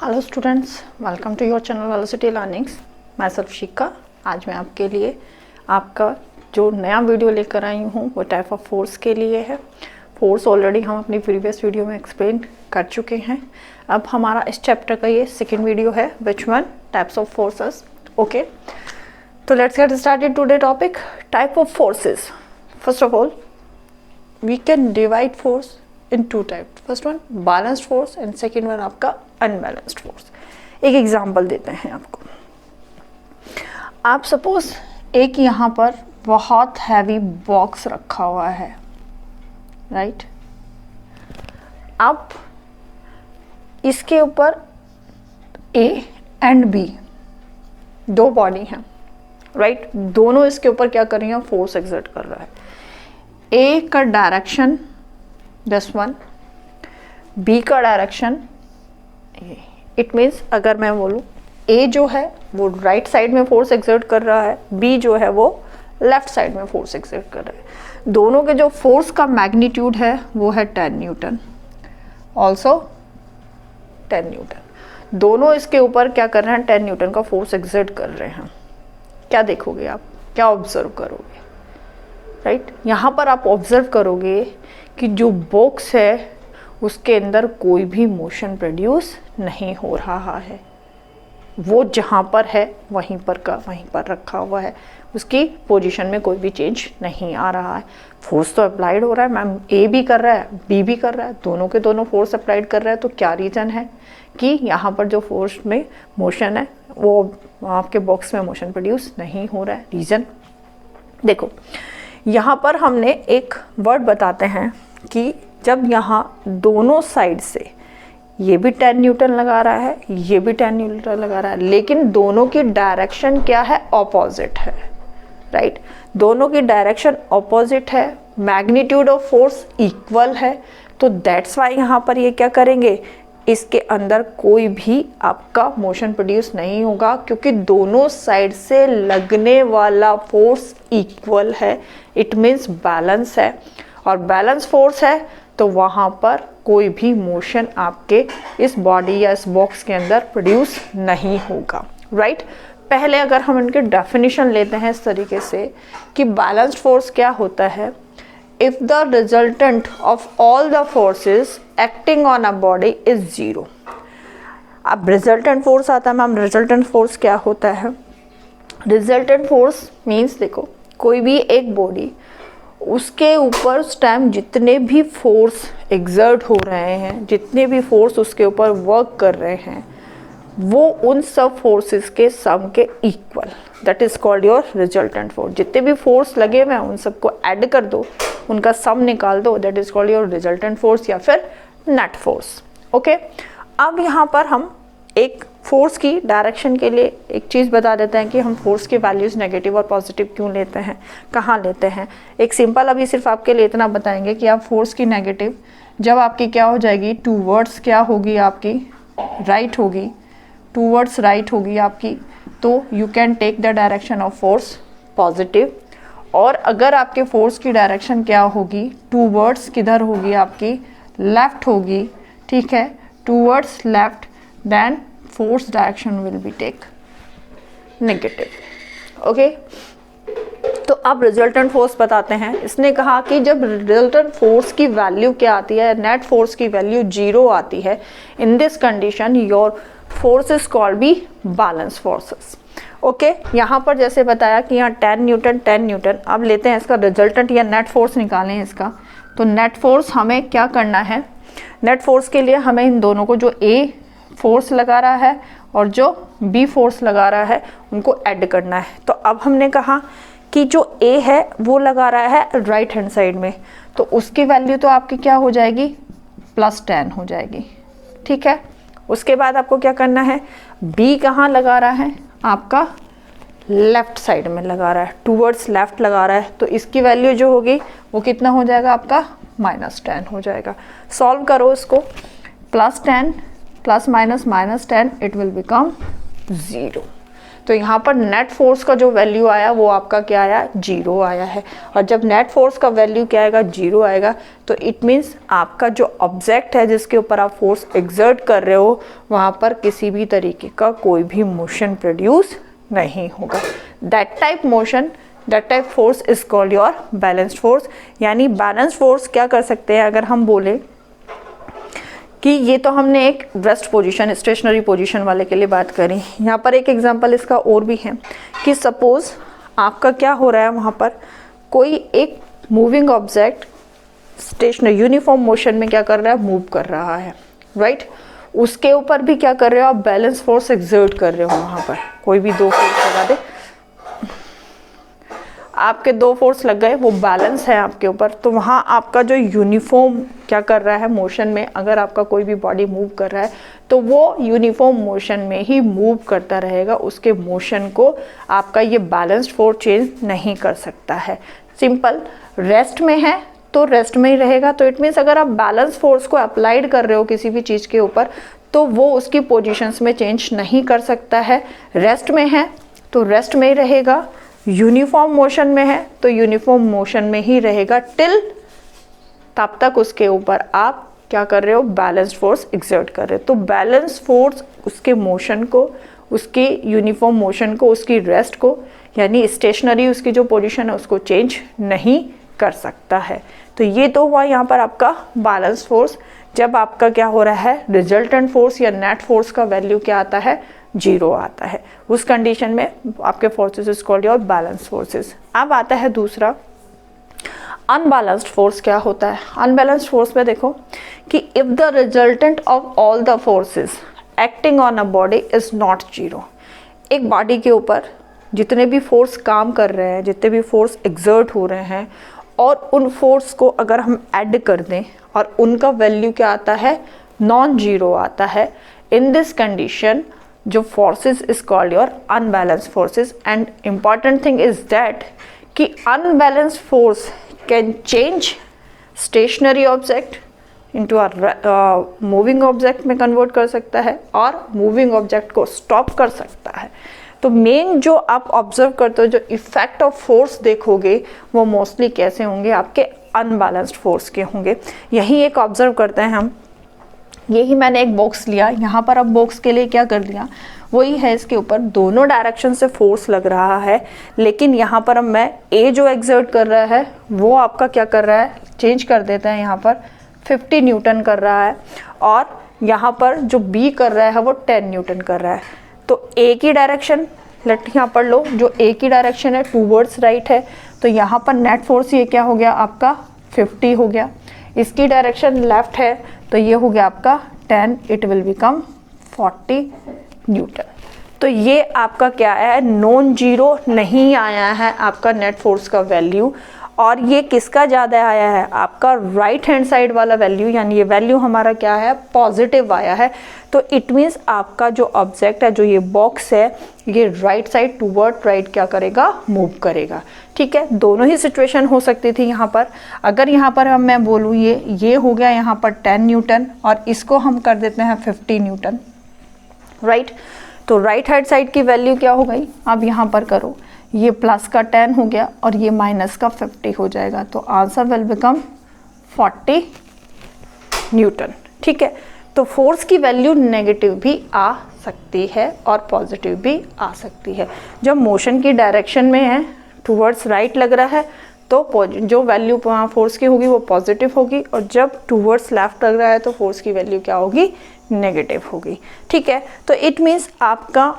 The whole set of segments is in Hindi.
Hello students, welcome to your channel Velocity Learnings. मैं सेल्फ शिखा। आज मैं आपके लिए आपका जो नया वीडियो लेकर आई हूँ वो टाइप ऑफ फोर्स के लिए है। फोर्स ऑलरेडी हम अपनी प्रीवियस वीडियो में एक्सप्लेन कर चुके हैं। अब हमारा इस चैप्टर का ये सेकेंड वीडियो है, which one types of forces. Okay, तो let's get started today topic type of forces. First of all we can divide force in two type. First one balanced force and second one आपका अनबैलेंस्ड फोर्स। एक एग्जांपल देते हैं आपको। आप सपोज एक यहाँ पर बहुत हैवी बॉक्स रखा हुआ है, राइट। अब इसके ऊपर ए एंड बी दो बॉडी हैं, राइट। दोनों इसके ऊपर क्या कर रही हैं, फोर्स एक्सर्ट कर रहा है। ए का डायरेक्शन दिस वन, बी का डायरेक्शन ये। इट मीन्स अगर मैं बोलूँ ए जो है वो राइट साइड में फोर्स एक्सर्ट कर रहा है, बी जो है वो लेफ्ट साइड में फोर्स एक्सर्ट कर रहा है। दोनों के जो फोर्स का मैग्नीट्यूड है वो है 10 न्यूटन, ऑल्सो 10 न्यूटन। दोनों इसके ऊपर क्या कर रहे हैं, 10 न्यूटन का फोर्स एक्सर्ट कर रहे हैं। क्या देखोगे आप, क्या ऑब्जर्व करोगे, राइट। यहाँ पर आप ऑब्जर्व करोगे कि जो बॉक्स है उसके अंदर कोई भी मोशन प्रोड्यूस नहीं हो रहा है। वो जहाँ पर है वहीं पर का वहीं पर रखा हुआ है, उसकी पोजीशन में कोई भी चेंज नहीं आ रहा है। फोर्स तो अप्लाइड हो रहा है मैम, ए भी कर रहा है बी भी कर रहा है, दोनों के दोनों फोर्स अप्लाइड कर रहा है। तो क्या रीज़न है कि यहाँ पर जो फोर्स में मोशन है वो आपके बॉक्स में मोशन प्रोड्यूस नहीं हो रहा है। रीज़न देखो, यहाँ पर हमने एक वर्ड बताते हैं कि जब यहाँ दोनों साइड से ये भी 10 न्यूटन लगा रहा है, ये भी 10 न्यूटन लगा रहा है, लेकिन दोनों की डायरेक्शन क्या है, ऑपोजिट है, राइट। दोनों की डायरेक्शन ऑपोजिट है, मैग्नीट्यूड ऑफ फोर्स इक्वल है। तो दैट्स वाई यहाँ पर ये क्या करेंगे, इसके अंदर कोई भी आपका मोशन प्रोड्यूस नहीं होगा, क्योंकि दोनों साइड से लगने वाला फोर्स इक्वल है। इट मीन्स बैलेंस है, और बैलेंस फोर्स है तो वहाँ पर कोई भी मोशन आपके इस बॉडी या इस बॉक्स के अंदर प्रोड्यूस नहीं होगा, राइट। पहले अगर हम इनके डेफिनेशन लेते हैं इस तरीके से कि बैलेंस्ड फोर्स क्या होता है, if the resultant of all the forces acting on a body is zero। अब रिजल्टेंट फोर्स आता है मैम, रिजल्टेंट फोर्स क्या होता है। रिजल्टेंट फोर्स मीन्स देखो, कोई भी एक बॉडी उसके ऊपर उस टाइम जितने भी फोर्स एग्जर्ट हो रहे हैं, जितने भी फोर्स उसके ऊपर वर्क कर रहे हैं, वो उन सब फोर्सेस के सम के equal, that is called your resultant force. जितने भी फोर्स लगे हुए हैं उन सबको ऐड कर दो, उनका सम निकाल दो, that is called your resultant force या फिर नेट फोर्स। ओके, अब यहाँ पर हम एक फोर्स की डायरेक्शन के लिए एक चीज़ बता देते हैं कि हम फोर्स की वैल्यूज़ नेगेटिव और पॉजिटिव क्यों लेते हैं, कहाँ लेते हैं। एक सिंपल अभी सिर्फ आपके लिए इतना बताएंगे कि आप फोर्स की नेगेटिव जब आपकी क्या हो जाएगी, टूवर्ड्स क्या होगी आपकी, राइट होगी, टूवर्ड्स राइट होगी आपकी, तो you can take the direction of force positive. और अगर आपके फोर्स की डायरेक्शन क्या होगी, टूवर्ड्स किधर होगी आपकी, लेफ्ट होगी, ठीक है, towards left, then force direction will be take negative. Okay, तो अब रिजल्टेंट फोर्स बताते हैं। इसने कहा कि जब रिजल्टेंट फोर्स की वैल्यू क्या आती है, नेट फोर्स की वैल्यू 0 आती है, in this condition your force is called be balance forces. Okay, यहाँ पर जैसे बताया कि यहाँ 10 न्यूटन 10 न्यूटन। अब लेते हैं इसका रिजल्टेंट या नेट फोर्स निकालें इसका। तो नेट फोर्स हमें क्या करना है, नेट फोर्स के लिए हमें इन दोनों को, जो ए फोर्स लगा रहा है और जो बी फोर्स लगा रहा है, उनको ऐड करना है। तो अब हमने कहा कि जो ए है वो लगा रहा है राइट हैंड साइड में, तो उसकी वैल्यू तो आपकी क्या हो जाएगी, +10 हो जाएगी, ठीक है। उसके बाद आपको क्या करना है, बी कहाँ लगा रहा है, आपका लेफ्ट साइड में लगा रहा है, टूवर्ड्स लेफ्ट लगा रहा है, तो इसकी वैल्यू जो होगी वो कितना हो जाएगा आपका, -10 हो जाएगा। सॉल्व करो इसको, +10 + -10 इट विल बिकम 0। तो यहाँ पर नेट फोर्स का जो वैल्यू आया वो आपका क्या आया, 0 आया है। और जब नेट फोर्स का वैल्यू क्या आएगा, 0 आएगा, तो इट मीन्स आपका जो ऑब्जेक्ट है जिसके ऊपर आप फोर्स एक्सर्ट कर रहे हो वहाँ पर किसी भी तरीके का कोई भी मोशन प्रोड्यूस नहीं होगा। That type force is called your balanced force. यानी बैलेंस्ड फोर्स क्या कर सकते हैं, अगर हम बोले कि ये तो हमने एक रेस्ट पोजीशन, स्टेशनरी पोजीशन वाले के लिए बात करी। यहाँ पर एक एग्जांपल इसका और भी है कि सपोज आपका क्या हो रहा है, वहाँ पर कोई एक moving object stationary uniform motion में क्या कर रहा है, मूव कर रहा है, राइट। उसके ऊपर भी क्या कर रहे हो आप, बैलेंस फोर्स एक्सर्ट कर रहे हो। वहाँ पर कोई भी 2 फोर्स लगा दे, आपके 2 फोर्स लग गए, वो बैलेंस है आपके ऊपर, तो वहाँ आपका जो यूनिफॉर्म क्या कर रहा है मोशन में, अगर आपका कोई भी बॉडी मूव कर रहा है तो वो यूनिफॉर्म मोशन में ही मूव करता रहेगा, उसके मोशन को आपका ये बैलेंस्ड फोर्स चेंज नहीं कर सकता है। सिंपल, रेस्ट में है तो रेस्ट में ही रहेगा। तो इट मीन्स अगर आप बैलेंस फोर्स को अप्लाइड कर रहे हो किसी भी चीज़ के ऊपर तो वो उसकी पोजीशंस में चेंज नहीं कर सकता है। रेस्ट में है तो रेस्ट में ही रहेगा, यूनिफॉर्म मोशन में है तो यूनिफॉर्म मोशन में ही रहेगा टिल तब तक उसके ऊपर आप क्या कर रहे हो, बैलेंस्ड फोर्स एक्सर्ट कर रहे हो। तो बैलेंस फोर्स उसके मोशन को, उसके यूनिफॉर्म मोशन को, उसकी रेस्ट को, यानी स्टेशनरी उसकी जो पोजीशन है उसको चेंज नहीं कर सकता है। तो ये तो हुआ यहाँ पर आपका बैलेंस फोर्स। जब आपका क्या हो रहा है, रिजल्टेंट फोर्स या नेट फोर्स का वैल्यू क्या आता है, 0 आता है, उस कंडीशन में आपके forces is called your balance forces. अब आता है दूसरा अनबैलेंस्ड फोर्स। क्या होता है अनबैलेंस्ड फोर्स में, देखो कि if the resultant of all the forces acting on a body is not 0। एक बॉडी के ऊपर जितने भी फोर्स काम कर रहे हैं, जितने भी फोर्स एक्सर्ट हो रहे हैं, और उन फोर्स को अगर हम ऐड कर दें और उनका वैल्यू क्या आता है, नॉन 0 आता है, इन दिस कंडीशन जो forces is called your unbalanced forces. And important thing is that कि unbalanced force can change stationary object into moving object में कन्वर्ट कर सकता है और मूविंग ऑब्जेक्ट को स्टॉप कर सकता है। तो मेन जो आप ऑब्जर्व करते हो, जो इफेक्ट ऑफ फोर्स देखोगे वो मोस्टली कैसे होंगे, आपके अनबैलेंस्ड फोर्स के होंगे। यही एक ऑब्जर्व करते हैं हम। यही मैंने एक बॉक्स लिया, यहाँ पर अब बॉक्स के लिए क्या कर लिया, वही है, इसके ऊपर दोनों डायरेक्शन से फोर्स लग रहा है, लेकिन यहाँ पर अब मैं ए जो एक्सर्ट कर रहा है वो आपका क्या कर रहा है, चेंज कर देता है, यहाँ पर 50 न्यूटन कर रहा है, और यहाँ पर जो बी कर रहा है वो 10 न्यूटन कर रहा है। तो ए की डायरेक्शन लेट यहाँ पर लो, जो ए की डायरेक्शन है टूवर्ड्स राइट है, तो यहाँ पर नेट फोर्स ये क्या हो गया आपका 50 हो गया। इसकी डायरेक्शन लेफ्ट है तो ये हो गया आपका 10, इट विल बिकम 40 न्यूटन। तो ये आपका क्या है, नॉन 0 नहीं आया है आपका नेट फोर्स का वैल्यू, और ये किसका ज़्यादा आया है, आपका राइट हैंड साइड वाला वैल्यू, यानी ये वैल्यू हमारा क्या है, पॉजिटिव आया है। तो इट मीन्स आपका जो ऑब्जेक्ट है, जो ये बॉक्स है, ये राइट साइड टूवर्ड राइट क्या करेगा, मूव करेगा। ठीक है, दोनों ही सिचुएशन हो सकती थी यहाँ पर। अगर यहाँ पर हम मैं बोलूँ ये हो गया यहाँ पर 10 न्यूटन और इसको हम कर देते हैं 50 न्यूटन, राइट। तो राइट हैंड साइड की वैल्यू क्या हो गई, अब यहाँ पर करो, ये प्लस का 10 हो गया और ये माइनस का 50 हो जाएगा, तो आंसर विल बिकम 40 न्यूटन। ठीक है, तो फोर्स की वैल्यू नेगेटिव भी आ सकती है और पॉजिटिव भी आ सकती है। जब मोशन की डायरेक्शन में है, टूवर्ड्स राइट लग रहा है, तो जो वैल्यू फोर्स की होगी वो पॉजिटिव होगी, और जब टूवर्ड्स लेफ्ट लग रहा है तो फोर्स की वैल्यू क्या होगी, नेगेटिव होगी। ठीक है, तो इट मीन्स आपका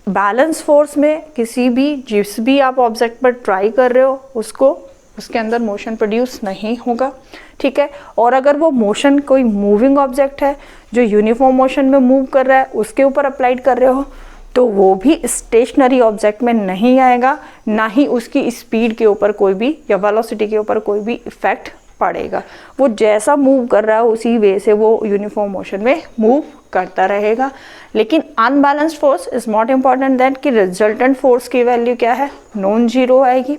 बैलेंस फोर्स में किसी भी जिस भी आप ऑब्जेक्ट पर ट्राई कर रहे हो उसके अंदर मोशन प्रोड्यूस नहीं होगा। ठीक है, और अगर वो मोशन कोई मूविंग ऑब्जेक्ट है जो यूनिफॉर्म मोशन में मूव कर रहा है, उसके ऊपर अप्लाइड कर रहे हो, तो वो भी स्टेशनरी ऑब्जेक्ट में नहीं आएगा, ना ही उसकी स्पीड के ऊपर कोई भी या वेलोसिटी के ऊपर कोई भी इफेक्ट पड़ेगा। वो जैसा मूव कर रहा है उसी वे से वो यूनिफॉर्म मोशन में मूव करता रहेगा। लेकिन unbalanced force is not important than कि रिजल्टेंट फोर्स की वैल्यू क्या है, नॉन 0 आएगी,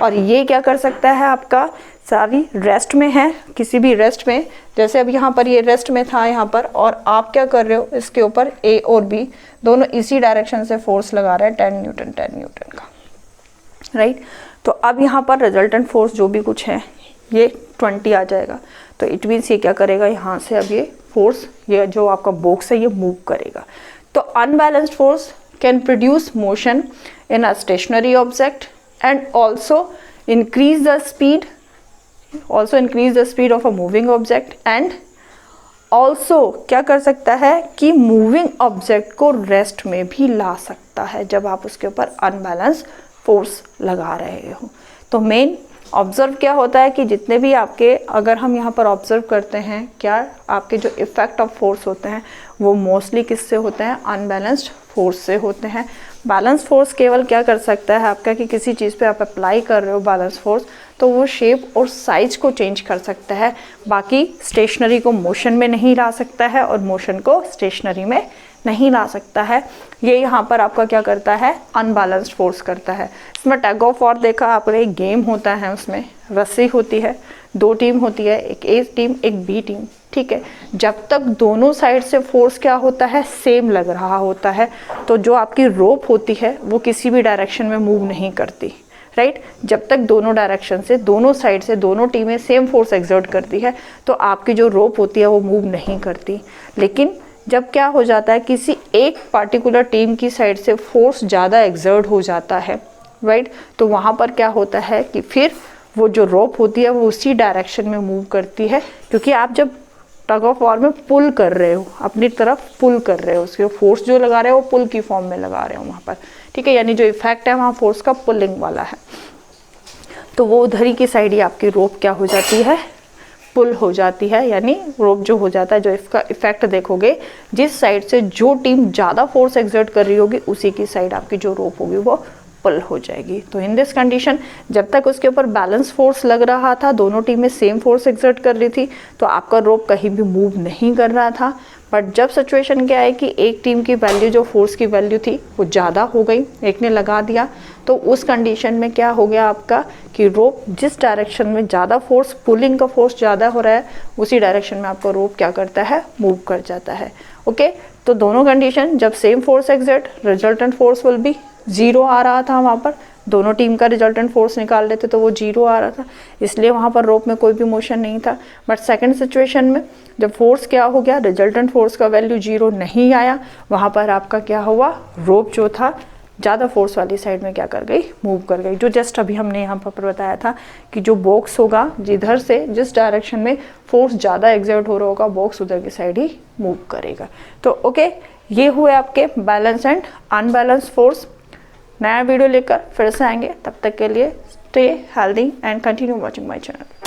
और ये क्या कर सकता है आपका सारी रेस्ट में है, किसी भी रेस्ट में, जैसे अब यहाँ पर ये रेस्ट में था यहाँ पर, और आप क्या कर रहे हो, इसके ऊपर ए और बी दोनों इसी डायरेक्शन से फोर्स लगा रहे हैं 10 न्यूटन का, राइट। तो अब यहाँ पर रिजल्टेंट फोर्स जो भी कुछ है ये 20 आ जाएगा। तो इट मीन्स ये क्या करेगा, यहाँ से अब ये फोर्स, ये जो आपका बॉक्स है ये मूव करेगा। तो unbalanced force can produce motion in a stationary object and also increase the speed, of a moving object, and also क्या कर सकता है कि मूविंग ऑब्जेक्ट को रेस्ट में भी ला सकता है जब आप उसके ऊपर अनबैलेंस फोर्स लगा रहे हो। तो मेन ऑब्जर्व क्या होता है कि जितने भी आपके, अगर हम यहाँ पर ऑब्जर्व करते हैं, क्या आपके जो इफ़ेक्ट ऑफ फोर्स होते हैं वो मोस्टली किससे होते हैं, अनबैलेंस्ड फोर्स से होते हैं। बैलेंस फोर्स केवल क्या कर सकता है आपका कि किसी चीज़ पे आप अप्लाई कर रहे हो बैलेंस फोर्स, तो वो शेप और साइज को चेंज कर सकता है, बाकी स्टेशनरी को मोशन में नहीं ला सकता है और मोशन को स्टेशनरी में नहीं ला सकता है। ये यहाँ पर आपका क्या करता है, अनबैलेंस्ड फोर्स करता है। इसमें टग ऑफ वॉर देखा आपने, एक गेम होता है, उसमें रस्सी होती है, 2 टीम होती है, एक ए टीम एक बी टीम, ठीक है। जब तक दोनों साइड से फोर्स क्या होता है, सेम लग रहा होता है, तो जो आपकी रोप होती है वो किसी भी डायरेक्शन में मूव नहीं करती, राइट। जब तक दोनों डायरेक्शन से, दोनों साइड से दोनों टीमें सेम फोर्स एक्सर्ट करती है तो आपकी जो रोप होती है वो मूव नहीं करती। लेकिन जब क्या हो जाता है, किसी एक पार्टिकुलर टीम की साइड से फोर्स ज़्यादा एक्सर्ट हो जाता है, राइट, तो वहाँ पर क्या होता है कि फिर वो जो रोप होती है वो उसी डायरेक्शन में मूव करती है, क्योंकि आप जब टग ऑफ वॉर में पुल कर रहे हो, अपनी तरफ पुल कर रहे हो, उसके फोर्स जो लगा रहे हो वो पुल की फॉर्म में लगा रहे हो वहाँ पर, ठीक है। यानी जो इफेक्ट है वहाँ फोर्स का पुलिंग वाला है, तो वो उधर ही की साइड ही आपकी रोप क्या हो जाती है, पुल हो जाती है। यानी रोप जो हो जाता है, जो इसका इफेक्ट देखोगे, जिस साइड से जो टीम ज़्यादा फोर्स एक्सर्ट कर रही होगी उसी की साइड आपकी जो रोप होगी वो पुल हो जाएगी। तो इन दिस कंडीशन, जब तक उसके ऊपर बैलेंस फोर्स लग रहा था, दोनों टीमें सेम फोर्स एक्सर्ट कर रही थी, तो आपका रोप कहीं भी मूव नहीं कर रहा था। बट जब सिचुएशन क्या है कि एक टीम की वैल्यू, जो फोर्स की वैल्यू थी वो ज़्यादा हो गई, एक ने लगा दिया, तो उस कंडीशन में क्या हो गया आपका कि रोप जिस डायरेक्शन में ज़्यादा फोर्स, पुलिंग का फोर्स ज़्यादा हो रहा है, उसी डायरेक्शन में आपका रोप क्या करता है, मूव कर जाता है। ओके, तो दोनों कंडीशन, जब same force exert, resultant force will be 0 आ रहा था वहाँ पर, दोनों टीम का रिजल्टेंट फोर्स निकाल लेते तो वो 0 आ रहा था, इसलिए वहाँ पर रोप में कोई भी मोशन नहीं था। बट सेकंड सिचुएशन में जब फोर्स क्या हो गया, रिजल्टेंट फोर्स का वैल्यू 0 नहीं आया, वहाँ पर आपका क्या हुआ, रोप जो था ज़्यादा फोर्स वाली साइड में क्या कर गई, मूव कर गई। जो जस्ट अभी हमने यहाँ पर बताया था कि जो बॉक्स होगा, जिधर से जिस डायरेक्शन में फोर्स ज़्यादा एक्सर्ट हो रहा होगा, बॉक्स उधर की साइड ही मूव करेगा। तो ओके, ये हुए आपके बैलेंस एंड अनबैलेंस फोर्स। नया वीडियो लेकर फिर से आएंगे, तब तक के लिए stay healthy and continue watching my channel.